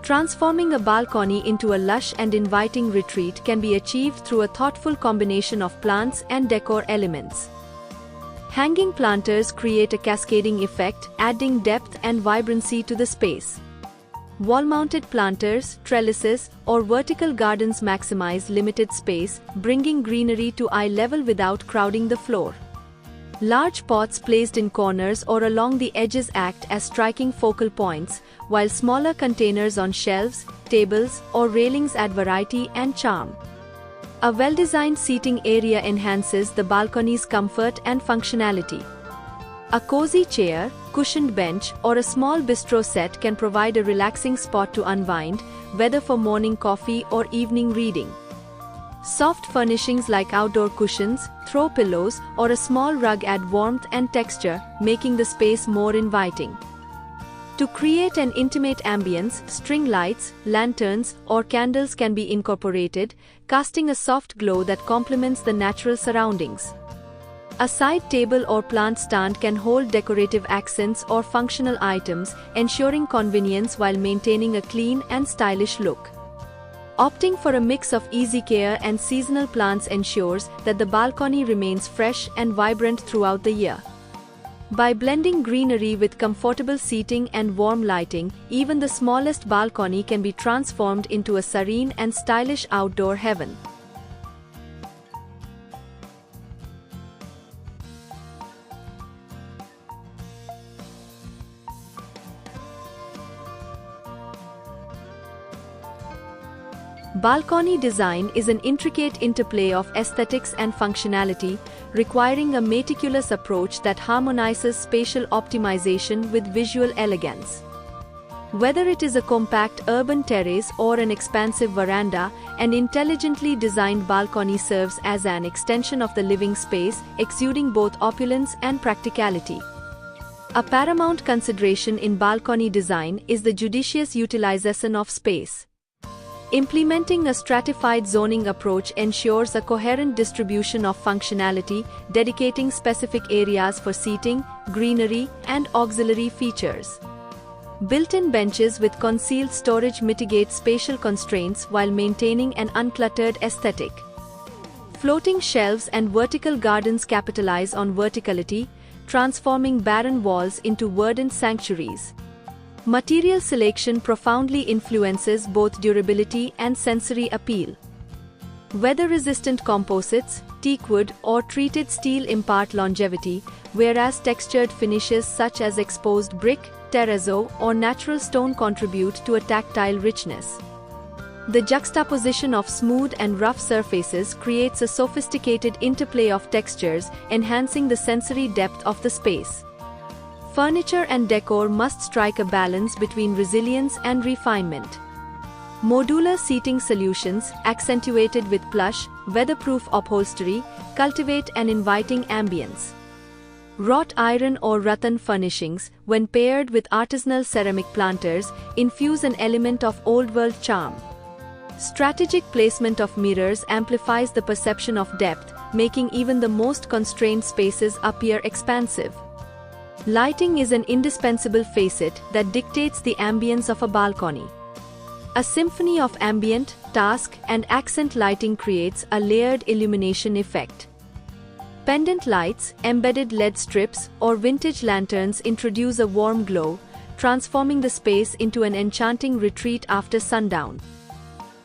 Transforming a balcony into a lush and inviting retreat can be achieved through a thoughtful combination of plants and decor elements. Hanging planters create a cascading effect, adding depth and vibrancy to the space. Wall-mounted planters, trellises, or vertical gardens maximize limited space, bringing greenery to eye level without crowding the floor. Large pots placed in corners or along the edges act as striking focal points, while smaller containers on shelves, tables, or railings add variety and charm. A well-designed seating area enhances the balcony's comfort and functionality. A cozy chair, cushioned bench, or a small bistro set can provide a relaxing spot to unwind, whether for morning coffee or evening reading. Soft furnishings like outdoor cushions, throw pillows, or a small rug add warmth and texture, making the space more inviting. To create an intimate ambience, string lights, lanterns, or candles can be incorporated, casting a soft glow that complements the natural surroundings. A side table or plant stand can hold decorative accents or functional items, ensuring convenience while maintaining a clean and stylish look. Opting for a mix of easy care and seasonal plants ensures that the balcony remains fresh and vibrant throughout the year. By blending greenery with comfortable seating and warm lighting, even the smallest balcony can be transformed into a serene and stylish outdoor heaven. Balcony design is an intricate interplay of aesthetics and functionality, requiring a meticulous approach that harmonizes spatial optimization with visual elegance. Whether it is a compact urban terrace or an expansive veranda, an intelligently designed balcony serves as an extension of the living space, exuding both opulence and practicality. A paramount consideration in balcony design is the judicious utilization of space. Implementing a stratified zoning approach ensures a coherent distribution of functionality, dedicating specific areas for seating, greenery, and auxiliary features. Built-in benches with concealed storage mitigate spatial constraints while maintaining an uncluttered aesthetic. Floating shelves and vertical gardens capitalize on verticality, transforming barren walls into verdant sanctuaries. Material selection profoundly influences both durability and sensory appeal. Weather-resistant composites, teakwood, or treated steel impart longevity, whereas textured finishes such as exposed brick, terrazzo, or natural stone contribute to a tactile richness. The juxtaposition of smooth and rough surfaces creates a sophisticated interplay of textures, enhancing the sensory depth of the space. Furniture and decor must strike a balance between resilience and refinement. Modular seating solutions, accentuated with plush, weatherproof upholstery, cultivate an inviting ambience. Wrought iron or rattan furnishings, when paired with artisanal ceramic planters, infuse an element of old-world charm. Strategic placement of mirrors amplifies the perception of depth, making even the most constrained spaces appear expansive. Lighting is an indispensable facet that dictates the ambience of a balcony. A symphony of ambient, task, and accent lighting creates a layered illumination effect. Pendant lights, embedded LED strips, or vintage lanterns introduce a warm glow, transforming the space into an enchanting retreat after sundown.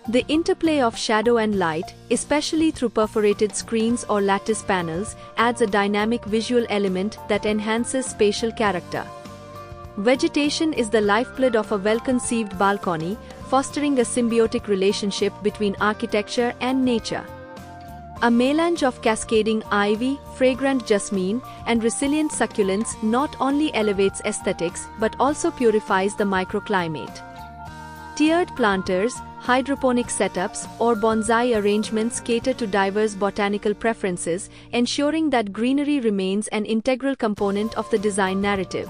The interplay of shadow and light, especially through perforated screens or lattice panels, adds a dynamic visual element that enhances spatial character. Vegetation is the lifeblood of a well-conceived balcony, fostering a symbiotic relationship between architecture and nature. A melange of cascading ivy, fragrant jasmine, and resilient succulents not only elevates aesthetics but also purifies the microclimate. Tiered planters, hydroponic setups, or bonsai arrangements cater to diverse botanical preferences, ensuring that greenery remains an integral component of the design narrative.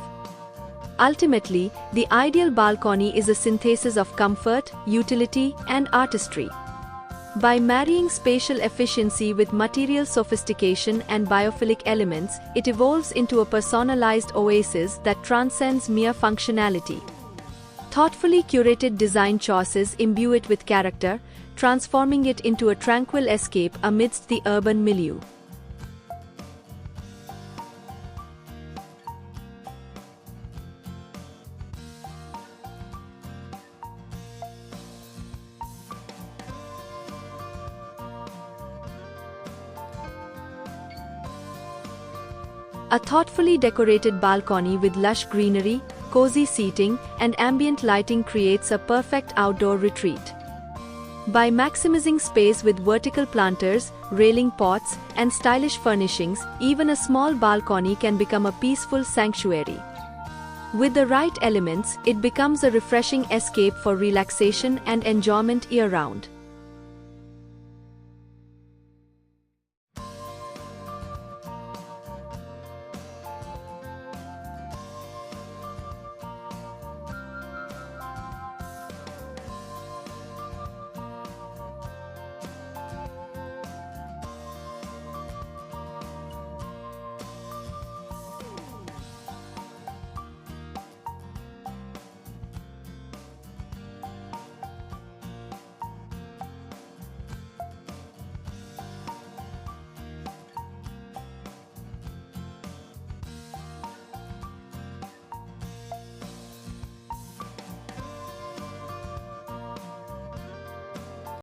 Ultimately, the ideal balcony is a synthesis of comfort, utility, and artistry. By marrying spatial efficiency with material sophistication and biophilic elements, it evolves into a personalized oasis that transcends mere functionality. Thoughtfully curated design choices imbue it with character, transforming it into a tranquil escape amidst the urban milieu. A thoughtfully decorated balcony with lush greenery, cozy seating, and ambient lighting creates a perfect outdoor retreat. By maximizing space with vertical planters, railing pots, and stylish furnishings, even a small balcony can become a peaceful sanctuary. With the right elements, it becomes a refreshing escape for relaxation and enjoyment year-round.